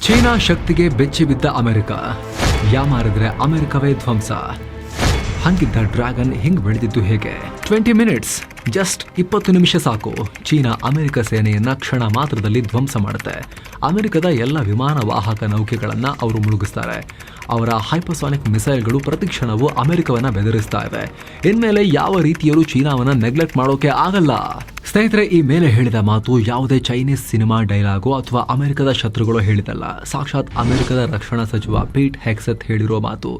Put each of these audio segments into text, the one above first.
China ಶಕ್ತಿಗೆ ಬೆಚ್ಚಿ ಬಿದ್ದ ಅಮೆರಿಕ, ಯಾಮಾರಿದ್ರೆ ಅಮೆರಿಕವೇ ಧ್ವಂಸ. ಹಂಗಿದ್ದ ಡ್ರ್ಯಾಗನ್ ಹಿಂಗ್ ಬೆಳೆದಿದ್ದು ಹೇಗೆ? 20 ಮಿನಿಟ್ಸ್, ಜಸ್ಟ್ 20 ನಿಮಿಷ ಸಾಕು, ಚೀನಾ ಅಮೆರಿಕ ಸೇನೆಯನ್ನ ಕ್ಷಣ ಮಾತ್ರದಲ್ಲಿ ಧ್ವಂಸ ಮಾಡುತ್ತೆ. ಅಮೆರಿಕದ ಎಲ್ಲ ವಿಮಾನ ವಾಹಕ ನೌಕೆಗಳನ್ನ ಅವರು ಮುಳುಗಿಸ್ತಾರೆ. ಅವರ ಹೈಪರ್ಸಾನಿಕ್ ಮಿಸೈಲ್ಗಳು ಪ್ರತಿ ಕ್ಷಣವೂ ಅಮೆರಿಕವನ್ನ ಬೆದರಿಸ್ತಾ ಇವೆ. ಇನ್ಮೇಲೆ ಯಾವ ರೀತಿಯಲ್ಲೂ ಚೀನಾವನ್ನ ನೆಗ್ಲೆಕ್ಟ್ ಮಾಡೋಕೆ ಆಗಲ್ಲ. ಸ್ನೇಹಿತರೆ, ಈ ಮೇಲೆ ಹೇಳಿದ ಮಾತು ಯಾವುದೇ ಚೈನೀಸ್ ಸಿನಿಮಾ ಡೈಲಾಗೋ ಅಥವಾ ಅಮೆರಿಕದ ಶತ್ರುಗಳು ಹೇಳಿದಲ್ಲ. ಸಾಕ್ಷಾತ್ ಅಮೆರಿಕದ ರಕ್ಷಣಾ ಸಚಿವ ಪೀಟ್ ಹೆಕ್ಸೆತ್ ಹೇಳಿರೋ ಮಾತು.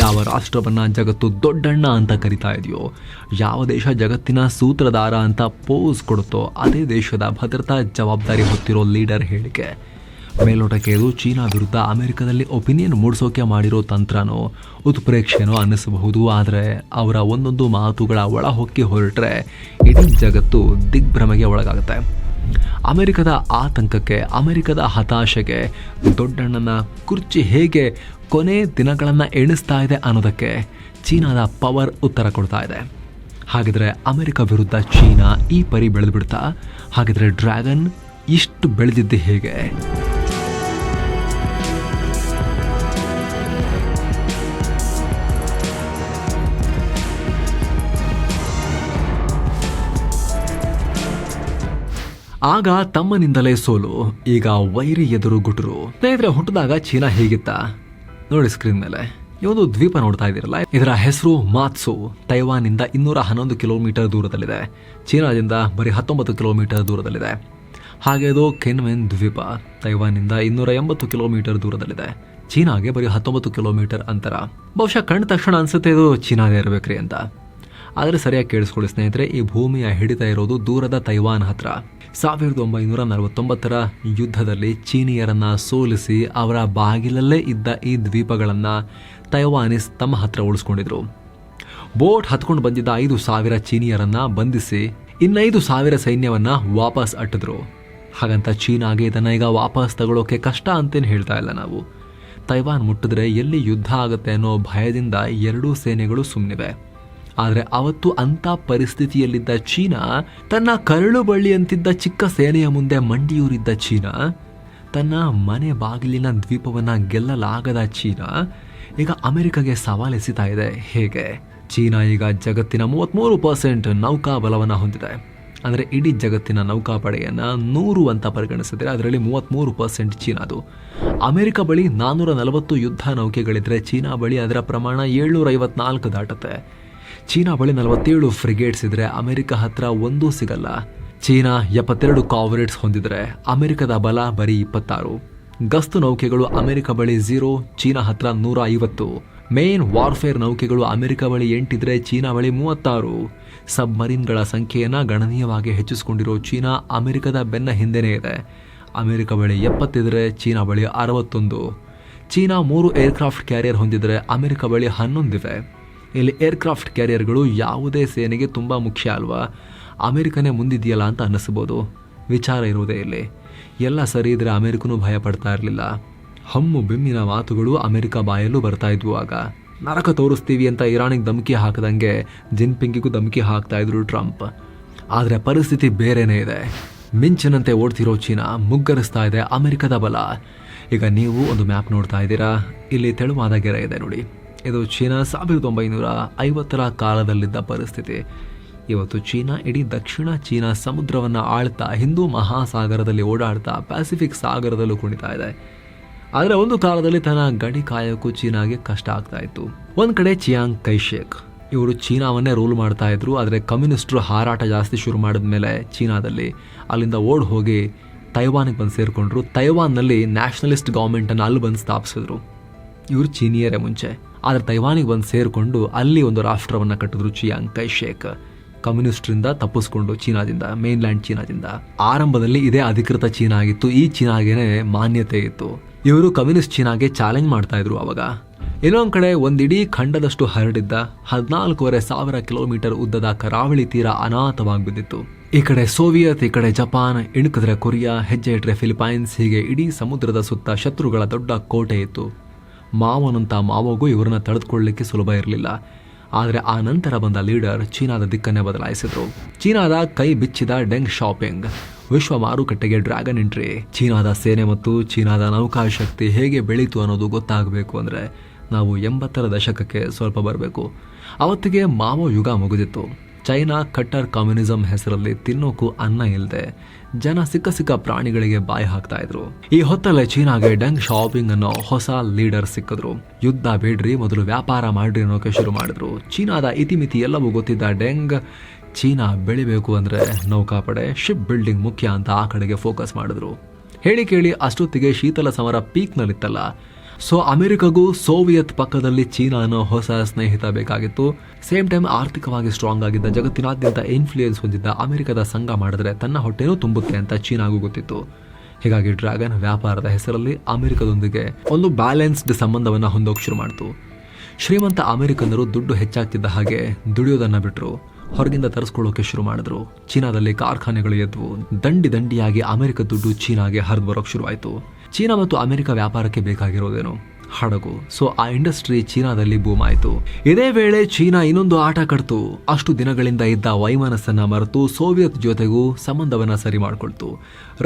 ಯಾವ ರಾಷ್ಟ್ರವನ್ನ ಜಗತ್ತು ದೊಡ್ಡಣ್ಣ ಅಂತ ಕರಿತಾ ಇದೆಯೋ, ಯಾವ ದೇಶ ಜಗತ್ತಿನ ಸೂತ್ರಧಾರ ಅಂತ ಪೋಸ್ ಕೊಡುತ್ತೋ, ಅದೇ ದೇಶದ ಭದ್ರತಾ ಜವಾಬ್ದಾರಿ ಹೊತ್ತಿರೋ ಲೀಡರ್ ಹೇಳಿಕೆ. ಮೇಲೋಟಕ್ಕೆ ಇದು ಚೀನಾ ವಿರುದ್ಧ ಅಮೆರಿಕದಲ್ಲಿ ಒಪಿನಿಯನ್ ಮೂಡಿಸೋಕೆ ಮಾಡಿರೋ ತಂತ್ರನೋ ಉತ್ಪ್ರೇಕ್ಷೆನೋ ಅನ್ನಿಸಬಹುದು. ಆದರೆ ಅವರ ಒಂದೊಂದು ಮಾತುಗಳ ಒಳ ಹೊಕ್ಕಿ ಹೊರಟ್ರೆ ಇಡೀ ಜಗತ್ತು ದಿಗ್ಭ್ರಮೆಗೆ ಒಳಗಾಗುತ್ತೆ. ಅಮೆರಿಕದ ಆತಂಕಕ್ಕೆ, ಅಮೆರಿಕದ ಹತಾಶೆಗೆ ದೊಡ್ಡಣ್ಣನ ಕುರ್ಚಿ ಹೇಗೆ ಕೊನೆ ದಿನಗಳನ್ನು ಎಣಿಸ್ತಾ ಇದೆ ಅನ್ನೋದಕ್ಕೆ ಚೀನಾದ ಪವರ್ ಉತ್ತರ ಕೊಡ್ತಾ ಇದೆ. ಹಾಗಿದ್ರೆ ಅಮೆರಿಕ ವಿರುದ್ಧ ಚೀನಾ ಈ ಪರಿ ಬೆಳೆದ್ಬಿಡ್ತಾ? ಹಾಗಿದ್ರೆ ಡ್ರ್ಯಾಗನ್ ಇಷ್ಟು ಬೆಳೆದಿದ್ದೆ ಹೇಗೆ? ಆಗ ತಮ್ಮನಿಂದಲೇ ಸೋಲು, ಈಗ ವೈರಿ ಎದುರು ಗುಟರು. ಸ್ನೇಹಿತರೆ, ಹುಟ್ಟಿದಾಗ ಚೀನಾ ಹೇಗಿತ್ತ ನೋಡಿ ಸ್ಕ್ರೀನ್ ಮೇಲೆ. ಈ ಒಂದು ದ್ವೀಪ ನೋಡ್ತಾ ಇದ್ದೀರಲ್ಲ, ಇದರ ಹೆಸರು ಮಾತ್ಸು. ತೈವಾನ್ನಿಂದ 211 ಕಿಲೋಮೀಟರ್ ದೂರದಲ್ಲಿದೆ. ಚೀನಾದಿಂದ ಬರೀ 19 ಕಿಲೋಮೀಟರ್ ದೂರದಲ್ಲಿದೆ. ಹಾಗೆ ಇದು ಕೆನ್ವೆನ್ ದ್ವೀಪ. ತೈವಾನ್ನಿಂದ 280 ಕಿಲೋಮೀಟರ್ ದೂರದಲ್ಲಿದೆ. ಚೀನಾಗೆ ಬರೀ 19 ಕಿಲೋಮೀಟರ್ ಅಂತರ. ಬಹುಶಃ ಕಂಡ ತಕ್ಷಣ ಅನ್ಸುತ್ತೆ ಇದು ಚೀನಾದೇ ಇರಬೇಕ್ರಿ ಅಂತ. ಆದರೆ ಸರಿಯಾಗಿ ಕೇಳಿಸ್ಕೊಳ್ಳಿ ಸ್ನೇಹಿತರೆ, ಈ ಭೂಮಿಯ ಹಿಡಿತ ಇರೋದು ದೂರದ ತೈವಾನ್ ಹತ್ರ. 1949ರ ಯುದ್ಧದಲ್ಲಿ ಚೀನಿಯರನ್ನ ಸೋಲಿಸಿ ಅವರ ಬಾಗಿಲಲ್ಲೇ ಇದ್ದ ಈ ದ್ವೀಪಗಳನ್ನ ತೈವಾನೀಸ್ ತಮ್ಮ ಹತ್ರ ಉಳಿಸ್ಕೊಂಡಿದ್ರು. ಬೋಟ್ ಹತ್ಕೊಂಡು ಬಂದಿದ್ದ 5,000 ಚೀನಿಯರನ್ನ ಬಂಧಿಸಿ 5,000 ಸೈನ್ಯವನ್ನ ವಾಪಸ್ ಅಟ್ಟಿದ್ರು. ಹಾಗಂತ ಚೀನಾಗೆ ಇದನ್ನ ಈಗ ವಾಪಸ್ ತಗೊಳ್ಳೋಕೆ ಕಷ್ಟ ಅಂತೇನು ಹೇಳ್ತಾ ಇಲ್ಲ ನಾವು. ತೈವಾನ್ ಮುಟ್ಟಿದ್ರೆ ಎಲ್ಲಿ ಯುದ್ಧ ಆಗುತ್ತೆ ಅನ್ನೋ ಭಯದಿಂದ ಎರಡೂ ಸೇನೆಗಳು ಸುಮ್ಮನಿವೆ. ಆದರೆ ಅವತ್ತು ಅಂಥ ಪರಿಸ್ಥಿತಿಯಲ್ಲಿದ್ದ ಚೀನಾ, ತನ್ನ ಕರಳು ಬಳ್ಳಿಯಂತಿದ್ದ ಚಿಕ್ಕ ಸೇನೆಯ ಮುಂದೆ ಮಂಡಿಯೂರಿದ್ದ ಚೀನಾ, ತನ್ನ ಮನೆ ಬಾಗಿಲಿನ ದ್ವೀಪವನ್ನ ಗೆಲ್ಲಲಾಗದ ಚೀನಾ ಈಗ ಅಮೆರಿಕಗೆ ಸವಾಲೆಸಿತಾ ಇದೆ ಹೇಗೆ? ಚೀನಾ ಈಗ ಜಗತ್ತಿನ 33% ನೌಕಾ ಬಲವನ್ನು ಹೊಂದಿದೆ. ಅಂದರೆ ಇಡೀ ಜಗತ್ತಿನ ನೌಕಾಪಡೆಯನ್ನು 100 ಅಂತ ಪರಿಗಣಿಸಿದ್ರೆ ಅದರಲ್ಲಿ 33% ಚೀನಾದು. ಅಮೆರಿಕ ಬಳಿ 440 ಯುದ್ಧ ನೌಕೆಗಳಿದ್ರೆ ಚೀನಾ ಬಳಿ ಅದರ ಪ್ರಮಾಣ 754 ದಾಟುತ್ತೆ. ಚೀನಾ ಬಳಿ 47 ಫ್ರಿಗೇಟ್ಸ್ ಇದ್ರೆ ಅಮೆರಿಕ ಹತ್ರ ಒಂದೂ ಸಿಗಲ್ಲ. ಚೀನಾ 72 ಕಾರ್ವೆಟ್ಸ್ ಹೊಂದಿದ್ರೆ ಅಮೆರಿಕದ ಬಲ ಬರೀ 26. ಗಸ್ತು ನೌಕೆಗಳು ಅಮೆರಿಕ ಬಳಿ 0, ಚೀನಾ ಹತ್ರ 150. ಮೇನ್ ವಾರ್ಫೇರ್ ನೌಕೆಗಳು ಅಮೆರಿಕ ಬಳಿ 8 ಇದ್ರೆ ಚೀನಾ ಬಳಿ 36. ಸಬ್ಮರೀನ್ಗಳ ಸಂಖ್ಯೆಯನ್ನ ಗಣನೀಯವಾಗಿ ಹೆಚ್ಚಿಸಿಕೊಂಡಿರೋ ಚೀನಾ ಅಮೆರಿಕದ ಬೆನ್ನ ಹಿಂದೆನೇ ಇದೆ. ಅಮೆರಿಕ ಬಳಿ 70 ಇದ್ರೆ ಚೀನಾ ಬಳಿ 61. ಚೀನಾ 3 ಏರ್ಕ್ರಾಫ್ಟ್ ಕ್ಯಾರಿಯರ್ ಹೊಂದಿದ್ರೆ ಅಮೆರಿಕ ಬಳಿ 11 ಇವೆ. ಇಲ್ಲಿ ಏರ್ಕ್ರಾಫ್ಟ್ ಕ್ಯಾರಿಯರ್ಗಳು ಯಾವುದೇ ಸೇನೆಗೆ ತುಂಬ ಮುಖ್ಯ ಅಲ್ವಾ? ಅಮೆರಿಕನೇ ಮುಂದಿದೆಯಲ್ಲ ಅಂತ ಅನ್ನಿಸ್ಬೋದು. ವಿಚಾರ ಇರುವುದೇ ಇಲ್ಲಿ. ಎಲ್ಲ ಸರಿ ಇದ್ರೆ ಅಮೆರಿಕನೂ ಭಯ ಪಡ್ತಾ ಇರಲಿಲ್ಲ. ಹಮ್ಮು ಬಿಮ್ಮಿನ ಮಾತುಗಳು ಅಮೆರಿಕ ಬಾಯಲ್ಲೂ ಬರ್ತಾ ಇದ್ವು. ಆಗ ನರಕ ತೋರಿಸ್ತೀವಿ ಅಂತ ಇರಾನಿಗೆ ಧಮಕಿ ಹಾಕದಂಗೆ ಜಿನ್ಪಿಂಗಿಗೂ ಧಮಕಿ ಹಾಕ್ತಾ ಇದ್ರು ಟ್ರಂಪ್. ಆದರೆ ಪರಿಸ್ಥಿತಿ ಬೇರೆನೇ ಇದೆ. ಮಿಂಚಿನಂತೆ ಓಡ್ತಿರೋ ಚೀನಾ ಮುಗ್ಗರಿಸ್ತಾ ಇದೆ ಅಮೆರಿಕದ ಬಲ. ಈಗ ನೀವು ಒಂದು ಮ್ಯಾಪ್ ನೋಡ್ತಾ ಇದ್ದೀರಾ, ಇಲ್ಲಿ ತೆಳುವಾದ ಗೆರೆ ಇದೆ ನೋಡಿ. ಇದು ಚೀನಾ 1950ರ ಕಾಲದಲ್ಲಿದ್ದ ಪರಿಸ್ಥಿತಿ. ಇವತ್ತು ಚೀನಾ ಇಡೀ ದಕ್ಷಿಣ ಚೀನಾ ಸಮುದ್ರವನ್ನು ಆಳ್ತಾ, ಹಿಂದೂ ಮಹಾಸಾಗರದಲ್ಲಿ ಓಡಾಡ್ತಾ, ಪ್ಯಾಸಿಫಿಕ್ ಸಾಗರದಲ್ಲೂ ಕುಣಿತಾ ಇದೆ. ಆದರೆ ಒಂದು ಕಾಲದಲ್ಲಿ ತನ್ನ ಗಡಿ ಕಾಯೋಕ್ಕೂ ಚೀನಾಗೆ ಕಷ್ಟ ಆಗ್ತಾ ಇತ್ತು. ಒಂದು ಕಡೆ ಚಿಯಾಂಗ್ ಕೈಶೇಕ್, ಇವರು ಚೀನಾವನ್ನೇ ರೂಲ್ ಮಾಡ್ತಾ ಇದ್ರು. ಆದರೆ ಕಮ್ಯುನಿಸ್ಟರು ಹಾರಾಟ ಜಾಸ್ತಿ ಶುರು ಮಾಡಿದ್ಮೇಲೆ ಚೀನಾದಲ್ಲಿ ಅಲ್ಲಿಂದ ಓಡ್ ಹೋಗಿ ತೈವಾನಿಗೆ ಬಂದು ಸೇರಿಕೊಂಡ್ರು. ತೈವಾನ್ನಲ್ಲಿ ನ್ಯಾಷನಲಿಸ್ಟ್ ಗೌರ್ಮೆಂಟನ್ನು ಅಲ್ಲಿ ಬಂದು ಸ್ಥಾಪಿಸಿದ್ರು. ಇವರು ಚೀನಿಯರೇ ಮುಂಚೆ. ಆದರೆ ತೈವಾನಿಗೆ ಬಂದು ಸೇರಿಕೊಂಡು ಅಲ್ಲಿ ಒಂದು ರಾಷ್ಟ್ರವನ್ನು ಕಟ್ಟಿದ್ರು ಚಿಯಾಂಗ್ ಕೈಶೇಕ್. ಕಮ್ಯುನಿಸ್ಟ್ರಿಂದ ತಪ್ಪಿಸ್ಕೊಂಡು ಚೀನಾದಿಂದ, ಮೇನ್ಲ್ಯಾಂಡ್ ಚೀನಾದಿಂದ. ಆರಂಭದಲ್ಲಿ ಇದೇ ಅಧಿಕೃತ ಚೀನಾ ಆಗಿತ್ತು. ಈ ಚೀನಾಗೇನೆ ಮಾನ್ಯತೆ ಇತ್ತು. ಇವರು ಕಮ್ಯುನಿಸ್ಟ್ ಚೀನಾಗೆ ಚಾಲೆಂಜ್ ಮಾಡ್ತಾ ಇದ್ರು ಅವಾಗ. ಇನ್ನೊಂದು ಕಡೆ ಒಂದಿಡೀ ಖಂಡದಷ್ಟು ಹರಡಿದ್ದ 14,500 ಕಿಲೋಮೀಟರ್ ಉದ್ದದ ಕರಾವಳಿ ತೀರ ಅನಾಥವಾಗಿ ಬಿದ್ದಿತ್ತು. ಈ ಕಡೆ ಸೋವಿಯತ್, ಈ ಕಡೆ ಜಪಾನ್, ಇಣುಕಿದ್ರೆ ಕೊರಿಯಾ, ಹೆಜ್ಜೆ ಇಟ್ರೆ ಫಿಲಿಪೈನ್ಸ್. ಹೀಗೆ ಇಡೀ ಸಮುದ್ರದ ಸುತ್ತ ಶತ್ರುಗಳ ದೊಡ್ಡ ಕೋಟೆ ಇತ್ತು. ಮಾವನಂತ ಮಾವಗೂ ಇವರನ್ನ ತಡೆದುಕೊಳ್ಳಲಿಕ್ಕೆ ಸುಲಭ ಇರಲಿಲ್ಲ. ಆದರೆ ಆ ನಂತರ ಬಂದ ಲೀಡರ್ ಚೀನಾದ ದಿಕ್ಕನ್ನೇ ಬದಲಾಯಿಸಿದ್ರು. ಚೀನಾದ ಕೈ ಬಿಚ್ಚಿದ ಡೆಂಗ್ ಶಾಪಿಂಗ್ ವಿಶ್ವ ಮಾರುಕಟ್ಟೆಗೆ ಡ್ರ್ಯಾಗನ್ ಎಂಟ್ರಿ. ಚೀನಾದ ಸೇನೆ ಮತ್ತು ಚೀನಾದ ನೌಕಾಶಕ್ತಿ ಹೇಗೆ ಬೆಳೀತು ಅನ್ನೋದು ಗೊತ್ತಾಗಬೇಕು ಅಂದರೆ ನಾವು 80ರ ದಶಕಕ್ಕೆ ಸ್ವಲ್ಪ ಬರಬೇಕು. ಅವತ್ತಿಗೆ ಮಾವೋ ಯುಗ ಮುಗಿದಿತ್ತು. ಚೈನಾ ಕಟ್ಟರ್ ಕಮ್ಯುನಿಸಂ ಹೆಸರಲ್ಲಿ ತಿನ್ನೋಕು ಅನ್ನ ಇಲ್ಲದೆ ಜನ ಸಿಕ್ಕ ಪ್ರಾಣಿಗಳಿಗೆ ಬಾಯಿ ಹಾಕ್ತಾ ಇದ್ರು. ಈ ಹೊತ್ತಲ್ಲೇ ಚೀನಾಗೆ ಡೆಂಗ್ ಶಾಪಿಂಗ್ ಅನ್ನೋ ಹೊಸ ಲೀಡರ್ ಸಿಕ್ಕಿದ್ರು. ಯುದ್ಧ ಬೇಡ್ರಿ, ಮೊದಲು ವ್ಯಾಪಾರ ಮಾಡ್ರಿ ಅನ್ನೋಕೆ ಶುರು ಮಾಡಿದ್ರು. ಚೀನಾದ ಇತಿಮಿತಿ ಎಲ್ಲವೂ ಗೊತ್ತಿದ್ದ ಡೆಂಗ್ ಚೀನಾ ಬೆಳಿಬೇಕು ಅಂದ್ರೆ ನೌಕಾಪಡೆ, ಶಿಪ್ ಬಿಲ್ಡಿಂಗ್ ಮುಖ್ಯ ಅಂತ ಆ ಕಡೆಗೆ ಫೋಕಸ್ ಮಾಡಿದ್ರು. ಹೇಳಿ ಕೇಳಿ ಅಷ್ಟೊತ್ತಿಗೆ ಶೀತಲ ಸಮರ ಪೀಕ್ನಲ್ಲಿತ್ತಲ್ಲ. ಸೊ ಅಮೆರಿಕಗೂ ಸೋವಿಯತ್ ಪಕ್ಕದಲ್ಲಿ ಚೀನಾ ಅನ್ನೋ ಹೊಸ ಸ್ನೇಹಿತ ಬೇಕಾಗಿತ್ತು. ಸೇಮ್ ಟೈಮ್ ಆರ್ಥಿಕವಾಗಿ ಸ್ಟ್ರಾಂಗ್ ಆಗಿದ್ದ, ಜಗತ್ತಿನಾದ್ಯಂತ ಇನ್ಫ್ಲೂಯೆನ್ಸ್ ಹೊಂದಿದ್ದ ಅಮೆರಿಕದ ಸಂಘ ಮಾಡಿದ್ರೆ ತನ್ನ ಹೊಟ್ಟೆನೂ ತುಂಬುತ್ತೆ ಅಂತ ಚೀನಾಗೂ ಗೊತ್ತಿತ್ತು. ಹೀಗಾಗಿ ಡ್ರ್ಯಾಗನ್ ವ್ಯಾಪಾರದ ಹೆಸರಲ್ಲಿ ಅಮೆರಿಕದೊಂದಿಗೆ ಒಂದು ಬ್ಯಾಲೆನ್ಸ್ಡ್ ಸಂಬಂಧವನ್ನ ಹೊಂದೋಕ್ ಶುರು ಮಾಡ್ತು. ಶ್ರೀಮಂತ ಅಮೆರಿಕನ್ನರು ದುಡ್ಡು ಹೆಚ್ಚಾಗ್ತಿದ್ದ ಹಾಗೆ ದುಡಿಯೋದನ್ನ ಬಿಟ್ಟರು, ಹೊರಗಿಂದ ತರಿಸ್ಕೊಳ್ಳೋಕೆ ಶುರು ಮಾಡಿದ್ರು. ಚೀನಾದಲ್ಲಿ ಕಾರ್ಖಾನೆಗಳು ಎದ್ವು. ದಂಡಿಯಾಗಿ ಅಮೆರಿಕ ದುಡ್ಡು ಚೀನಾಗೆ ಹರಿದು ಬರೋಕ್ ಶುರುವಾಯಿತು. ಚೀನಾ ಮತ್ತು ಅಮೆರಿಕ ವ್ಯಾಪಾರಕ್ಕೆ ಬೇಕಾಗಿರೋದೇನು? ಹಡಗು. ಸೊ ಆ ಇಂಡಸ್ಟ್ರಿ ಚೀನಾದಲ್ಲಿ ಬೂಮ್ ಆಯಿತು. ಇದೇ ವೇಳೆ ಚೀನಾ ಇನ್ನೊಂದು ಆಟ ಕಟ್ತು. ಅಷ್ಟು ದಿನಗಳಿಂದ ಇದ್ದ ವೈಮನಸ್ಸನ್ನ ಮರೆತು ಸೋವಿಯತ್ ಜೊತೆಗೂ ಸಂಬಂಧವನ್ನ ಸರಿ ಮಾಡಿಕೊಳ್ತು.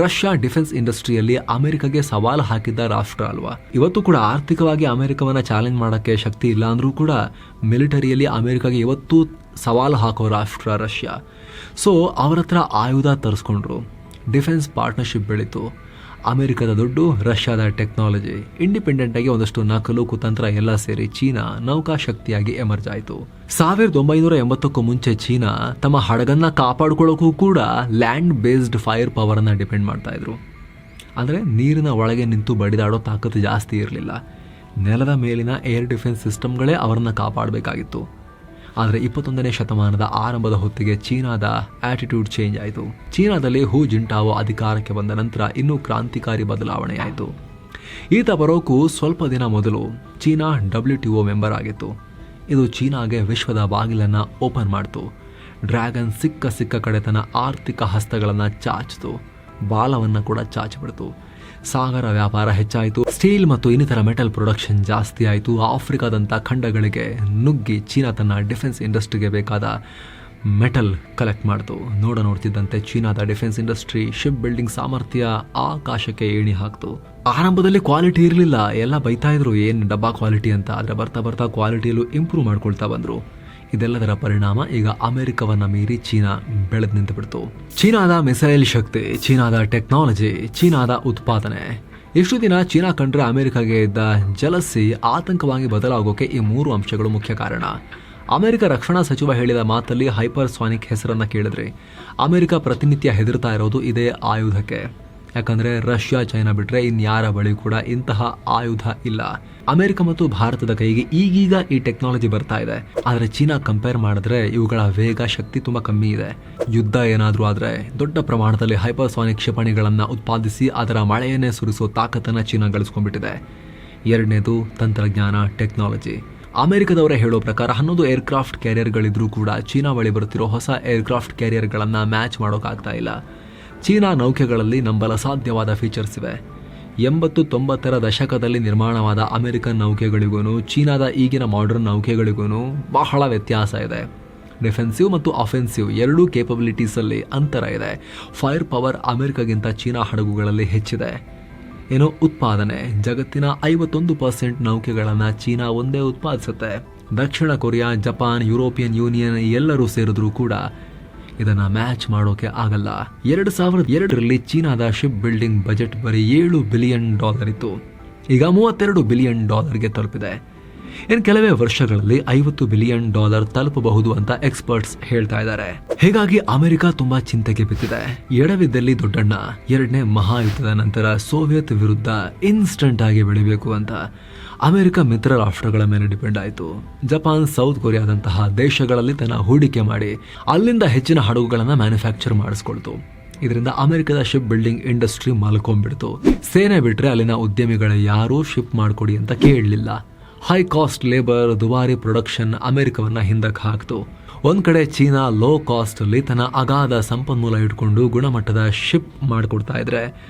ರಷ್ಯಾ ಡಿಫೆನ್ಸ್ ಇಂಡಸ್ಟ್ರಿಯಲ್ಲಿ ಅಮೆರಿಕಗೆ ಸವಾಲು ಹಾಕಿದ್ದ ರಾಷ್ಟ್ರ ಅಲ್ವಾ. ಇವತ್ತು ಕೂಡ ಆರ್ಥಿಕವಾಗಿ ಅಮೆರಿಕವನ್ನ ಚಾಲೆಂಜ್ ಮಾಡಕ್ಕೆ ಶಕ್ತಿ ಇಲ್ಲ ಅಂದ್ರೂ ಕೂಡ ಮಿಲಿಟರಿಯಲ್ಲಿ ಅಮೆರಿಕಾಗೆ ಇವತ್ತು ಸವಾಲು ಹಾಕೋ ರಾಷ್ಟ್ರ ರಷ್ಯಾ. ಸೊ ಅವರ ಹತ್ರ ಆಯುಧ ತರಿಸ್ಕೊಂಡ್ರು. Defence partnership ಬೆಳೀತು. ಅಮೆರಿಕದ ದುಡ್ಡು, ರಷ್ಯಾದ ಟೆಕ್ನಾಲಜಿ, ಇಂಡಿಪೆಂಡೆಂಟ್ ಆಗಿ ಒಂದಷ್ಟು ನಕಲು ಕುತಂತ್ರ ಎಲ್ಲ ಸೇರಿ ಚೀನಾ ನೌಕಾಶಕ್ತಿಯಾಗಿ ಎಮರ್ಜ್ ಆಯಿತು. 1980ಕ್ಕೂ ಮುಂಚೆ ಚೀನಾ ತಮ್ಮ ಹಡಗನ್ನ ಕಾಪಾಡ್ಕೊಳ್ಳೋಕ್ಕೂ ಕೂಡ ಲ್ಯಾಂಡ್ ಬೇಸ್ಡ್ ಫೈರ್ ಪವರ್ ಅನ್ನ ಡಿಪೆಂಡ್ ಮಾಡ್ತಾ ಇದ್ರು. ಅಂದರೆ ನೀರಿನ ಒಳಗೆ ನಿಂತು ಬಡಿದಾಡೋ ತಾಕತ್ತು ಜಾಸ್ತಿ ಇರಲಿಲ್ಲ. ನೆಲದ ಮೇಲಿನ ಏರ್ ಡಿಫೆನ್ಸ್ ಸಿಸ್ಟಮ್ಗಳೇ ಅವರನ್ನ ಕಾಪಾಡಬೇಕಾಗಿತ್ತು. ಆದರೆ 21ನೇ ಶತಮಾನದ ಆರಂಭದ ಹೊತ್ತಿಗೆ ಚೀನಾದ ಆಟಿಟ್ಯೂಡ್ ಚೇಂಜ್ ಆಯಿತು. ಚೀನಾದಲ್ಲಿ ಹೂ ಜಿಂಟಾವೋ ಅಧಿಕಾರಕ್ಕೆ ಬಂದ ನಂತರ ಇನ್ನೂ ಕ್ರಾಂತಿಕಾರಿ ಬದಲಾವಣೆಯಾಯಿತು. ಈತ ಬರೋಕು ಸ್ವಲ್ಪ ದಿನ ಮೊದಲು ಚೀನಾ WTO ಮೆಂಬರ್ ಆಗಿತ್ತು. ಇದು ಚೀನಾಗೆ ವಿಶ್ವದ ಬಾಗಿಲನ್ನು ಓಪನ್ ಮಾಡಿತು. ಡ್ರ್ಯಾಗನ್ ಸಿಕ್ಕ ಕಡೆ ತನ್ನ ಆರ್ಥಿಕ ಹಸ್ತಗಳನ್ನು ಚಾಚಿತು, ಬಾಲವನ್ನು ಕೂಡ ಚಾಚಿಬಿಡ್ತು. ಸಾಗರ ವ್ಯಾಪಾರ ಹೆಚ್ಚಾಯಿತು. ಸ್ಟೀಲ್ ಮತ್ತು ಇನ್ನಿತರ ಮೆಟಲ್ ಪ್ರೊಡಕ್ಷನ್ ಜಾಸ್ತಿ ಆಯಿತು. ಆಫ್ರಿಕಾದಂಥ ಖಂಡಗಳಿಗೆ ನುಗ್ಗಿ ಚೀನಾ ತನ್ನ ಡಿಫೆನ್ಸ್ ಇಂಡಸ್ಟ್ರಿಗೆ ಬೇಕಾದ ಮೆಟಲ್ ಕಲೆಕ್ಟ್ ಮಾಡ್ತು. ನೋಡ್ತಿದ್ದಂತೆ ಚೀನಾದ ಡಿಫೆನ್ಸ್ ಇಂಡಸ್ಟ್ರಿ, ಶಿಪ್ ಬಿಲ್ಡಿಂಗ್ ಸಾಮರ್ಥ್ಯ ಆಕಾಶಕ್ಕೆ ಏಣಿ ಹಾಕ್ತು. ಆರಂಭದಲ್ಲಿ ಕ್ವಾಲಿಟಿ ಇರಲಿಲ್ಲ, ಎಲ್ಲ ಬೈತಾ ಇದ್ರು ಏನು ಡಬ್ಬಾ ಕ್ವಾಲಿಟಿ ಅಂತ. ಆದರೆ ಬರ್ತಾ ಕ್ವಾಲಿಟಿಯಲ್ಲೂ ಇಂಪ್ರೂವ್ ಮಾಡ್ಕೊಳ್ತಾ ಬಂದರು. ಇದೆಲ್ಲದರ ಪರಿಣಾಮ ಈಗ ಅಮೆರಿಕವನ್ನ ಮೀರಿ ಚೀನಾ ಬೆಳೆದು ನಿಂತು ಬಿಡ್ತು. ಚೀನಾದ ಮಿಸೈಲ್ ಶಕ್ತಿ, ಚೀನಾದ ಟೆಕ್ನಾಲಜಿ, ಚೀನಾದ ಉತ್ಪಾದನೆ. ಇಷ್ಟು ದಿನ ಚೀನಾ ಕಂಡ್ರೆ ಅಮೆರಿಕಾಗೆ ಇದ್ದ ಜಲಸಿ ಆತಂಕವಾಗಿ ಬದಲಾಗೋಕೆ ಈ 3 ಅಂಶಗಳು ಮುಖ್ಯ ಕಾರಣ. ಅಮೆರಿಕ ರಕ್ಷಣಾ ಸಚಿವ ಹೇಳಿದ ಮಾತಲ್ಲಿ ಹೈಪರ್ಸಾನಿಕ್ ಹೆಸರನ್ನ ಕೇಳಿದ್ರೆ ಅಮೆರಿಕ ಪ್ರತಿನಿತ್ಯ ಹೆದರ್ತಾ ಇರೋದು ಇದೇ ಆಯುಧಕ್ಕೆ. ಯಾಕಂದ್ರೆ ರಷ್ಯಾ, ಚೈನಾ ಬಿಟ್ರೆ ಇನ್ಯಾರ ಬಳಿ ಕೂಡ ಇಂತಹ ಆಯುಧ ಇಲ್ಲ. ಅಮೆರಿಕ ಮತ್ತು ಭಾರತದ ಕೈಗೆ ಈಗೀಗ ಈ ಟೆಕ್ನಾಲಜಿ ಬರ್ತಾ ಇದೆ. ಆದರೆ ಚೀನಾ ಕಂಪೇರ್ ಮಾಡಿದ್ರೆ ಇವುಗಳ ವೇಗ, ಶಕ್ತಿ ತುಂಬಾ ಕಮ್ಮಿ ಇದೆ. ಯುದ್ಧ ಏನಾದ್ರೂ ಆದ್ರೆ ದೊಡ್ಡ ಪ್ರಮಾಣದಲ್ಲಿ ಹೈಪರ್ಸಾನಿಕ್ ಕ್ಷಿಪಣಿಗಳನ್ನ ಉತ್ಪಾದಿಸಿ ಅದರ ಮಳೆಯನ್ನೇ ಸುರಿಸೋ ತಾಕತ್ತನ್ನ ಚೀನಾ ಗಳಿಸ್ಕೊಂಡ್ಬಿಟ್ಟಿದೆ. ಎರಡನೇದು ತಂತ್ರಜ್ಞಾನ, ಟೆಕ್ನಾಲಜಿ. ಅಮೆರಿಕದವರೇ ಹೇಳೋ ಪ್ರಕಾರ 11 ಏರ್ಕ್ರಾಫ್ಟ್ ಕ್ಯಾರಿಯರ್ಗಳಿದ್ರೂ ಕೂಡ ಚೀನಾ ಬಳಿ ಬರುತ್ತಿರೋ ಹೊಸ ಏರ್ಕ್ರಾಫ್ಟ್ ಕ್ಯಾರಿಯರ್ಗಳನ್ನ ಮ್ಯಾಚ್ ಮಾಡೋಕ್ಕಾಗ್ತಾ ಇಲ್ಲ. ಚೀನಾ ನೌಕೆಗಳಲ್ಲಿ ನಂಬಲ ಸಾಧ್ಯವಾದ ಫೀಚರ್ಸ್ ಇವೆ. 80-90ರ ದಶಕದಲ್ಲಿ ನಿರ್ಮಾಣವಾದ ಅಮೆರಿಕನ್ ನೌಕೆಗಳಿಗೂ ಚೀನಾದ ಈಗಿನ ಮಾಡರ್ನ್ ನೌಕೆಗಳಿಗೂ ಬಹಳ ವ್ಯತ್ಯಾಸ ಇದೆ. ಡಿಫೆನ್ಸಿವ್ ಮತ್ತು ಅಫೆನ್ಸಿವ್ ಎರಡೂ ಕೇಪಬಿಲಿಟೀಸಲ್ಲಿ ಅಂತರ ಇದೆ. ಫೈರ್ ಪವರ್ ಅಮೆರಿಕಗಿಂತ ಚೀನಾ ಹಡಗುಗಳಲ್ಲಿ ಹೆಚ್ಚಿದೆ. ಉತ್ಪಾದನೆ, ಜಗತ್ತಿನ 51% ನೌಕೆಗಳನ್ನು ಚೀನಾ ಒಂದೇ ಉತ್ಪಾದಿಸುತ್ತೆ. ದಕ್ಷಿಣ ಕೊರಿಯಾ, ಜಪಾನ್, ಯುರೋಪಿಯನ್ ಯೂನಿಯನ್ ಎಲ್ಲರೂ ಸೇರಿದ್ರೂ ಕೂಡ ಇದನ್ನ ಮ್ಯಾಚ್ ಮಾಡೋಕೆ ಆಗಲ್ಲ. 2002ರಲ್ಲಿ ಚೀನಾದ ಶಿಪ್ ಬಿಲ್ಡಿಂಗ್ ಬಜೆಟ್ ಬರೀ $7 ಬಿಲಿಯನ್ ಇತ್ತು. ಈಗ $32 ಬಿಲಿಯನ್ ತಲುಪಿದೆ. ಇನ್ನು ಕೆಲವೇ ವರ್ಷಗಳಲ್ಲಿ $50 ಬಿಲಿಯನ್ ತಲುಪಬಹುದು ಅಂತ ಎಕ್ಸ್ಪರ್ಟ್ಸ್ ಹೇಳ್ತಾ ಇದ್ದಾರೆ. ಹೀಗಾಗಿ ಅಮೆರಿಕ ತುಂಬಾ ಚಿಂತೆಗೆ ಬಿದ್ದಿದೆ. ಎಡವಿದ್ದಲ್ಲಿ ದೊಡ್ಡಣ್ಣ, 2ನೇ ಮಹಾಯುದ್ಧದ ನಂತರ ಸೋವಿಯತ್ ವಿರುದ್ಧ ಇನ್ಸ್ಟಂಟ್ ಆಗಿ ಬೆಳಿಬೇಕು ಅಂತ ಅಮೆರಿಕ ಮಿತ್ರ ರಾಷ್ಟ್ರಗಳ ಮೇಲೆ ಡಿಪೆಂಡ್ ಆಯಿತು. ಜಪಾನ್, ಸೌತ್ ಕೊರಿಯಾದಂತಹ ದೇಶಗಳಲ್ಲಿ ತನ್ನ ಹೂಡಿಕೆ ಮಾಡಿ ಅಲ್ಲಿಂದ ಹೆಚ್ಚಿನ ಹಡಗುಗಳನ್ನು ಮ್ಯಾನುಫ್ಯಾಕ್ಚರ್ ಮಾಡಿಸ್ಕೊಳ್ತು. ಇದರಿಂದ ಅಮೆರಿಕದ ಶಿಪ್ ಬಿಲ್ಡಿಂಗ್ ಇಂಡಸ್ಟ್ರಿ ಮಲ್ಕೊಂಡ್ಬಿಡ್ತು. ಸೇನೆ ಬಿಟ್ರೆ ಅಲ್ಲಿನ ಉದ್ಯಮಿಗಳ ಯಾರೂ ಶಿಪ್ ಮಾಡಿಕೊಡಿ ಅಂತ ಕೇಳಲಿಲ್ಲ. ಹೈ ಕಾಸ್ಟ್ ಲೇಬರ್, ದುಬಾರಿ ಪ್ರೊಡಕ್ಷನ್ ಅಮೆರಿಕವನ್ನ ಹಿಂದಕ್ಕೆ ಹಾಕ್ತು. ಒಂದ್ ಕಡೆ ಚೀನಾ ಲೋ ಕಾಸ್ಟ್ ಅಲ್ಲಿ ತನ್ನ ಅಗಾಧ ಸಂಪನ್ಮೂಲ ಇಟ್ಕೊಂಡು ಗುಣಮಟ್ಟದ ಶಿಪ್ ಮಾಡಿಕೊಡ್ತಾ ಇದ್ರೆ,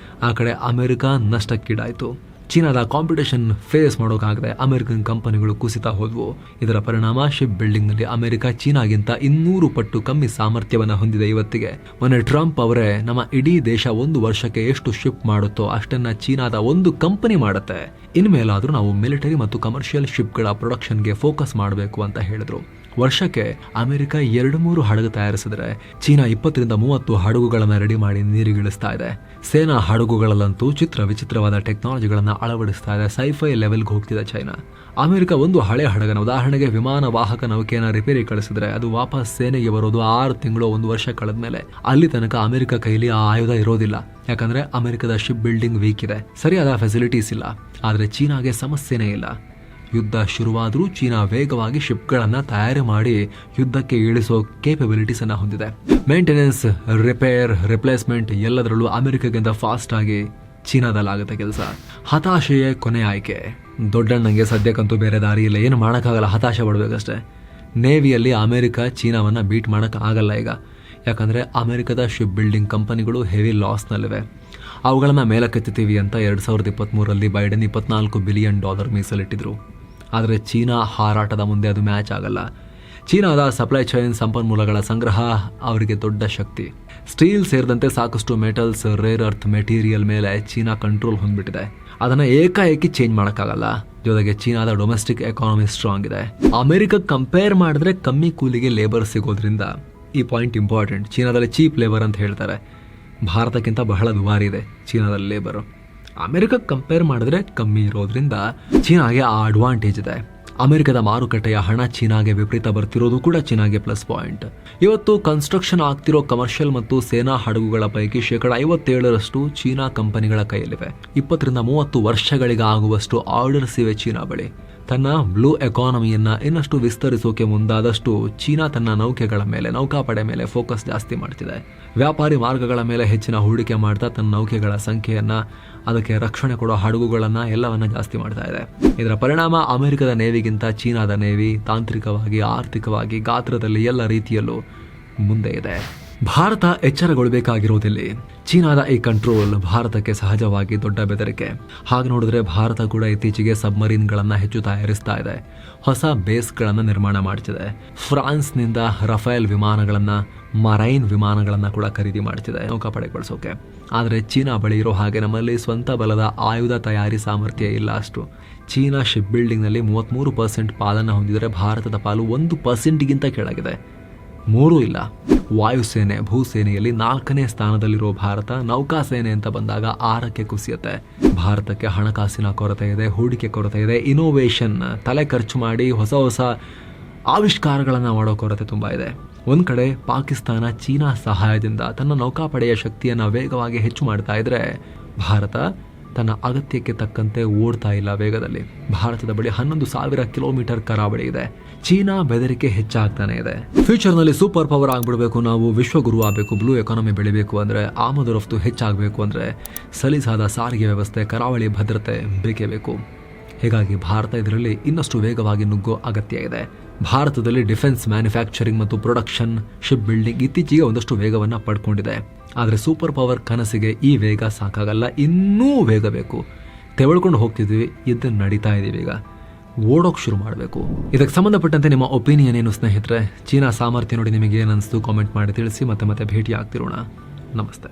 ಆ ಕಡೆ ಅಮೆರಿಕ ನಷ್ಟಕ್ಕೀಡಾಯಿತು. ಚೀನಾದ ಕಾಂಪಿಟೇಷನ್ ಫೇಸ್ ಮಾಡೋಕ್ಕಾಗದೆ ಅಮೆರಿಕನ್ ಕಂಪನಿಗಳು ಕುಸಿತಾ ಹೋದ್ವು. ಇದರ ಪರಿಣಾಮ ಶಿಪ್ ಬಿಲ್ಡಿಂಗ್ ನಲ್ಲಿ ಅಮೆರಿಕ ಚೀನಾಗಿಂತ 200 ಪಟ್ಟು ಕಮ್ಮಿ ಸಾಮರ್ಥ್ಯವನ್ನು ಹೊಂದಿದೆ. ಇವತ್ತಿಗೆ ಮೊನ್ನೆ ಟ್ರಂಪ್ ಅವರೇ ನಮ್ಮ ಇಡೀ ದೇಶ 1 ವರ್ಷಕ್ಕೆ ಎಷ್ಟು ಶಿಪ್ ಮಾಡುತ್ತೋ ಅಷ್ಟನ್ನ ಚೀನಾದ ಒಂದು ಕಂಪನಿ ಮಾಡುತ್ತೆ, ಇನ್ಮೇಲಾದ್ರೂ ನಾವು ಮಿಲಿಟರಿ ಮತ್ತು ಕಮರ್ಷಿಯಲ್ ಶಿಪ್ಗಳ ಪ್ರೊಡಕ್ಷನ್ಗೆ ಫೋಕಸ್ ಮಾಡಬೇಕು ಅಂತ ಹೇಳಿದ್ರು. ವರ್ಷಕ್ಕೆ ಅಮೆರಿಕ 2-3 ಹಡಗು ತಯಾರಿಸಿದ್ರೆ ಚೀನಾ 20-30 ಹಡಗುಗಳನ್ನು ರೆಡಿ ಮಾಡಿ ನೀರಿಗಿಳಿಸ್ತಾ ಇದೆ. ಸೇನಾ ಹಡಗುಗಳಲ್ಲಂತೂ ವಿಚಿತ್ರವಾದ ಟೆಕ್ನಾಲಜಿಗಳನ್ನ ಅಳವಡಿಸ್ತಾ ಇದೆ. ಸೈಫೈ ಲೆವೆಲ್ಗೆ ಹೋಗ್ತಿದೆ ಚೈನಾ. ಅಮೆರಿಕ ಒಂದು ಹಳೆ ಹಡಗನ, ಉದಾಹರಣೆಗೆ ವಿಮಾನ ವಾಹಕ ನೌಕೆಯನ್ನ ರಿಪೇರಿ ಕಳಿಸಿದ್ರೆ ಅದು ವಾಪಸ್ ಸೇನೆಗೆ ಬರೋದು 6 ತಿಂಗಳು 1 ವರ್ಷ ಕಳೆದ್ಮೇಲೆ. ಅಲ್ಲಿ ತನಕ ಅಮೆರಿಕ ಕೈಲಿ ಆ ಆಯುಧ ಇರೋದಿಲ್ಲ. ಯಾಕಂದ್ರೆ ಅಮೆರಿಕದ ಶಿಪ್ ಬಿಲ್ಡಿಂಗ್ ವೀಕ್ ಇದೆ, ಸರಿಯಾದ ಫೆಸಿಲಿಟೀಸ್ ಇಲ್ಲ. ಆದ್ರೆ ಚೀನಾಗೆ ಸಮಸ್ಯೆನೇ ಇಲ್ಲ. ಯುದ್ಧ ಶುರುವಾದರೂ ಚೀನಾ ವೇಗವಾಗಿ ಶಿಪ್ಗಳನ್ನು ತಯಾರಿ ಮಾಡಿ ಯುದ್ಧಕ್ಕೆ ಇಳಿಸೋ ಕೇಪಬಿಲಿಟೀಸ್ ಅನ್ನ ಹೊಂದಿದೆ. ಮೇಂಟೆನೆನ್ಸ್, ರಿಪೇರ್, ರಿಪ್ಲೇಸ್ಮೆಂಟ್ ಎಲ್ಲದರಲ್ಲೂ ಅಮೆರಿಕಗಿಂತ ಫಾಸ್ಟ್ ಆಗಿ ಚೀನಾದಲ್ಲಾಗುತ್ತೆ ಕೆಲಸ. ಹತಾಶೆಯೇ ಕೊನೆ ಆಯ್ಕೆ. ದೊಡ್ಡಣ್ಣಂಗೆ ಸದ್ಯಕ್ಕಂತೂ ಬೇರೆ ದಾರಿ ಇಲ್ಲ, ಏನು ಮಾಡೋಕ್ಕಾಗಲ್ಲ, ಹತಾಶೆ ಪಡ್ಬೇಕಷ್ಟೇ. ನೇವಿಯಲ್ಲಿ ಅಮೆರಿಕ ಚೀನಾವನ್ನ ಬೀಟ್ ಮಾಡಕ್ ಆಗಲ್ಲ ಈಗ. ಯಾಕಂದ್ರೆ ಅಮೆರಿಕದ ಶಿಪ್ ಬಿಲ್ಡಿಂಗ್ ಕಂಪನಿಗಳು ಹೆವಿ ಲಾಸ್ನಲ್ಲಿವೆ. ಅವುಗಳನ್ನ ಮೇಲಕ್ಕೆತ್ತೀವಿ ಅಂತ 2023ರಲ್ಲಿ ಬೈಡೆನ್ $24 ಬಿಲಿಯನ್ ಮೀಸಲಿಟ್ಟಿದ್ರು. ಆದರೆ ಚೀನಾ ಹಾರಾಟದ ಮುಂದೆ ಅದು ಮ್ಯಾಚ್ ಆಗಲ್ಲ. ಚೀನಾದ ಸಪ್ಲೈ ಚೈನ್ ಸಂಪನ್ಮೂಲಗಳ ಸಂಗ್ರಹ ಅವರಿಗೆ ದೊಡ್ಡ ಶಕ್ತಿ. ಸ್ಟೀಲ್ ಸೇರಿದಂತೆ ಸಾಕಷ್ಟು ಮೆಟಲ್ಸ್, ರೇರ್ ಅರ್ತ್ ಮೆಟೀರಿಯಲ್ ಮೇಲೆ ಚೀನಾ ಕಂಟ್ರೋಲ್ ಹೊಂದ್ಬಿಟ್ಟಿದೆ. ಅದನ್ನ ಏಕಾಏಕಿ ಚೇಂಜ್ ಮಾಡೋಕ್ಕಾಗಲ್ಲ. ಜೊತೆಗೆ ಚೀನಾದ ಡೊಮೆಸ್ಟಿಕ್ ಎಕಾನಮಿ ಸ್ಟ್ರಾಂಗ್ ಇದೆ. ಅಮೆರಿಕ ಕಂಪೇರ್ ಮಾಡಿದ್ರೆ ಕಮ್ಮಿ ಕೂಲಿಗೆ ಲೇಬರ್ ಸಿಗೋದ್ರಿಂದ ಈ ಪಾಯಿಂಟ್ ಇಂಪಾರ್ಟೆಂಟ್. ಚೀನಾದಲ್ಲಿ ಚೀಪ್ ಲೇಬರ್ ಅಂತ ಹೇಳ್ತಾರೆ. ಭಾರತಕ್ಕಿಂತ ಬಹಳ ದುಬಾರಿ ಇದೆ ಚೀನಾದಲ್ಲಿ ಲೇಬರ್. ಅಮೆರಿಕಕ್ಕೆ ಕಂಪೇರ್ ಮಾಡಿದ್ರೆ ಕಮ್ಮಿ ಇರೋದ್ರಿಂದ ಚೀನಾಗೆ ಆ ಅಡ್ವಾಂಟೇಜ್ ಇದೆ. ಅಮೆರಿಕದ ಮಾರುಕಟ್ಟೆಯ ಹಣ ಚೀನಾಗೆ ವಿಪರೀತ ಬರ್ತಿರೋದು ಕೂಡ ಚೀನಾಗೆ ಪ್ಲಸ್ ಪಾಯಿಂಟ್. ಇವತ್ತು ಕನ್ಸ್ಟ್ರಕ್ಷನ್ ಆಗ್ತಿರೋ ಕಮರ್ಷಿಯಲ್ ಮತ್ತು ಸೇನಾ ಹಡಗುಗಳ ಪೈಕಿ 57% ಚೀನಾ ಕಂಪನಿಗಳ ಕೈಯಲ್ಲಿವೆ. 20-30 ವರ್ಷಗಳಿಗೆ ಆಗುವಷ್ಟು ಆರ್ಡರ್ಸ್ ಇವೆ ಚೀನಾ ಬಳಿ. ತನ್ನ ಬ್ಲೂ ಎಕಾನಮಿಯನ್ನ ಇನ್ನಷ್ಟು ವಿಸ್ತರಿಸೋಕೆ ಮುಂದಾದಷ್ಟು ಚೀನಾ ತನ್ನ ನೌಕೆಗಳ ಮೇಲೆ, ನೌಕಾಪಡೆ ಮೇಲೆ ಫೋಕಸ್ ಜಾಸ್ತಿ ಮಾಡ್ತಿದೆ. ವ್ಯಾಪಾರಿ ಮಾರ್ಗಗಳ ಮೇಲೆ ಹೆಚ್ಚಿನ ಹೂಡಿಕೆ ಮಾಡ್ತಾ ತನ್ನ ನೌಕೆಗಳ ಸಂಖ್ಯೆಯನ್ನ, ಅದಕ್ಕೆ ರಕ್ಷಣೆ ಕೊಡೋ ಹಡಗುಗಳನ್ನ ಎಲ್ಲವನ್ನ ಜಾಸ್ತಿ ಮಾಡ್ತಾ ಇದೆ. ಇದರ ಪರಿಣಾಮ ಅಮೆರಿಕದ ನೇವಿಗಿಂತ ಚೀನಾದ ನೇವಿ ತಾಂತ್ರಿಕವಾಗಿ, ಆರ್ಥಿಕವಾಗಿ, ಗಾತ್ರದಲ್ಲಿ ಎಲ್ಲ ರೀತಿಯಲ್ಲೂ ಮುಂದೆ ಇದೆ. ಭಾರತ ಎಚ್ಚರಗೊಳ್ಳಬೇಕಾಗಿರೋದಿಲ್ಲಿ. ಚೀನಾದ ಈ ಕಂಟ್ರೋಲ್ ಭಾರತಕ್ಕೆ ಸಹಜವಾಗಿ ದೊಡ್ಡ ಬೆದರಿಕೆ. ಹಾಗೆ ನೋಡಿದ್ರೆ ಭಾರತ ಕೂಡ ಇತ್ತೀಚೆಗೆ ಸಬ್ಮರೀನ್ಗಳನ್ನು ಹೆಚ್ಚು ತಯಾರಿಸ್ತಾ ಇದೆ. ಹೊಸ ಬೇಸ್ಗಳನ್ನು ನಿರ್ಮಾಣ ಮಾಡ್ತಿದೆ. ಫ್ರಾನ್ಸ್ನಿಂದ ರಫೇಲ್ ವಿಮಾನಗಳನ್ನು, ಮರೈನ್ ವಿಮಾನಗಳನ್ನು ಕೂಡ ಖರೀದಿ ಮಾಡ್ತಿದೆ ನೌಕಾಪಡೆ ಬಳಸೋಕೆ. ಆದರೆ ಚೀನಾ ಬಳಿ ಇರೋ ಹಾಗೆ ನಮ್ಮಲ್ಲಿ ಸ್ವಂತ ಬಲದ ಆಯುಧ ತಯಾರಿ ಸಾಮರ್ಥ್ಯ ಇಲ್ಲ ಅಷ್ಟು. ಚೀನಾ ಶಿಪ್ ಬಿಲ್ಡಿಂಗ್ನಲ್ಲಿ 33% ಪಾಲನ್ನು ಹೊಂದಿದರೆ ಭಾರತದ ಪಾಲು 1%ಗಿಂತ ಕೆಳಗಿದೆ. 3 ಇಲ್ಲ. ವಾಯುಸೇನೆ, ಭೂಸೇನೆಯಲ್ಲಿ 4ನೇ ಸ್ಥಾನದಲ್ಲಿರೋ ಭಾರತ ನೌಕಾಸೇನೆ ಅಂತ ಬಂದಾಗ 6ಕ್ಕೆ ಕುಸಿಯುತ್ತೆ. ಭಾರತಕ್ಕೆ ಹಣಕಾಸಿನ ಕೊರತೆ ಇದೆ, ಹೂಡಿಕೆ ಕೊರತೆ ಇದೆ, ಇನೋವೇಷನ್, ತಲೆ ಖರ್ಚು ಮಾಡಿ ಹೊಸ ಆವಿಷ್ಕಾರಗಳನ್ನು ಮಾಡೋ ಕೊರತೆ ತುಂಬ ಇದೆ. ಒಂದ್ ಕಡೆ ಪಾಕಿಸ್ತಾನ ಚೀನಾ ಸಹಾಯದಿಂದ ತನ್ನ ನೌಕಾಪಡೆಯ ಶಕ್ತಿಯನ್ನು ವೇಗವಾಗಿ ಹೆಚ್ಚು ಮಾಡ್ತಾ ಇದ್ರೆ, ಭಾರತ ತನ್ನ ಅಗತ್ಯಕ್ಕೆ ತಕ್ಕಂತೆ ಓಡ್ತಾ ಇಲ್ಲ ವೇಗದಲ್ಲಿ. ಭಾರತದ ಬಳಿ 11,000 ಕಿಲೋಮೀಟರ್ ಕರಾವಳಿ ಇದೆ. ಚೀನಾ ಬೆದರಿಕೆ ಹೆಚ್ಚಾಗ್ತಾನೆ ಇದೆ. ಫ್ಯೂಚರ್ನಲ್ಲಿ ಸೂಪರ್ ಪವರ್ ಆಗ್ಬಿಡ್ಬೇಕು, ನಾವು ವಿಶ್ವಗುರು ಆಗಬೇಕು, ಬ್ಲೂ ಎಕಾನಮಿ ಬೆಳಿಬೇಕು ಅಂದ್ರೆ, ಆಮದು ರಫ್ತು ಹೆಚ್ಚಾಗಬೇಕು ಅಂದ್ರೆ ಸಲೀಸಾದ ಸಾರಿಗೆ ವ್ಯವಸ್ಥೆ, ಕರಾವಳಿ ಭದ್ರತೆ ಬೇಕೇ ಬೇಕು. ಹೀಗಾಗಿ ಭಾರತ ಇದರಲ್ಲಿ ಇನ್ನಷ್ಟು ವೇಗವಾಗಿ ನುಗ್ಗೋ ಅಗತ್ಯ ಇದೆ. ಭಾರತದಲ್ಲಿ ಡಿಫೆನ್ಸ್ ಮ್ಯಾನುಫ್ಯಾಕ್ಚರಿಂಗ್ ಮತ್ತು ಪ್ರೊಡಕ್ಷನ್, ಶಿಪ್ ಬಿಲ್ಡಿಂಗ್ ಇತ್ತೀಚೆಗೆ ಒಂದಷ್ಟು ವೇಗವನ್ನು ಪಡ್ಕೊಂಡಿದೆ. ಆದರೆ ಸೂಪರ್ ಪವರ್ ಕನಸಿಗೆ ಈ ವೇಗ ಸಾಕಾಗಲ್ಲ, ಇನ್ನೂ ವೇಗ ಬೇಕು. ತೆವಳ್ಕೊಂಡು ಹೋಗ್ತಿದ್ವಿ, ಇದನ್ನು ನಡೀತಾ ಇದೀವಿ. ಈಗ ಓಡೋಕೆ ಶುರು ಮಾಡಬೇಕು. ಇದಕ್ಕೆ ಸಂಬಂಧಪಟ್ಟಂತೆ ನಿಮ್ಮ ಒಪಿನಿಯನ್ ಏನು ಸ್ನೇಹಿತರೆ? ಚೀನಾ ಸಾಮರ್ಥ್ಯ ನೋಡಿ ನಿಮಗೆ ಏನು ಅನಿಸ್ತು? ಕಾಮೆಂಟ್ ಮಾಡಿ ತಿಳಿಸಿ. ಮತ್ತೆ ಭೇಟಿ ಆಗ್ತಿರೋಣ. ನಮಸ್ತೆ.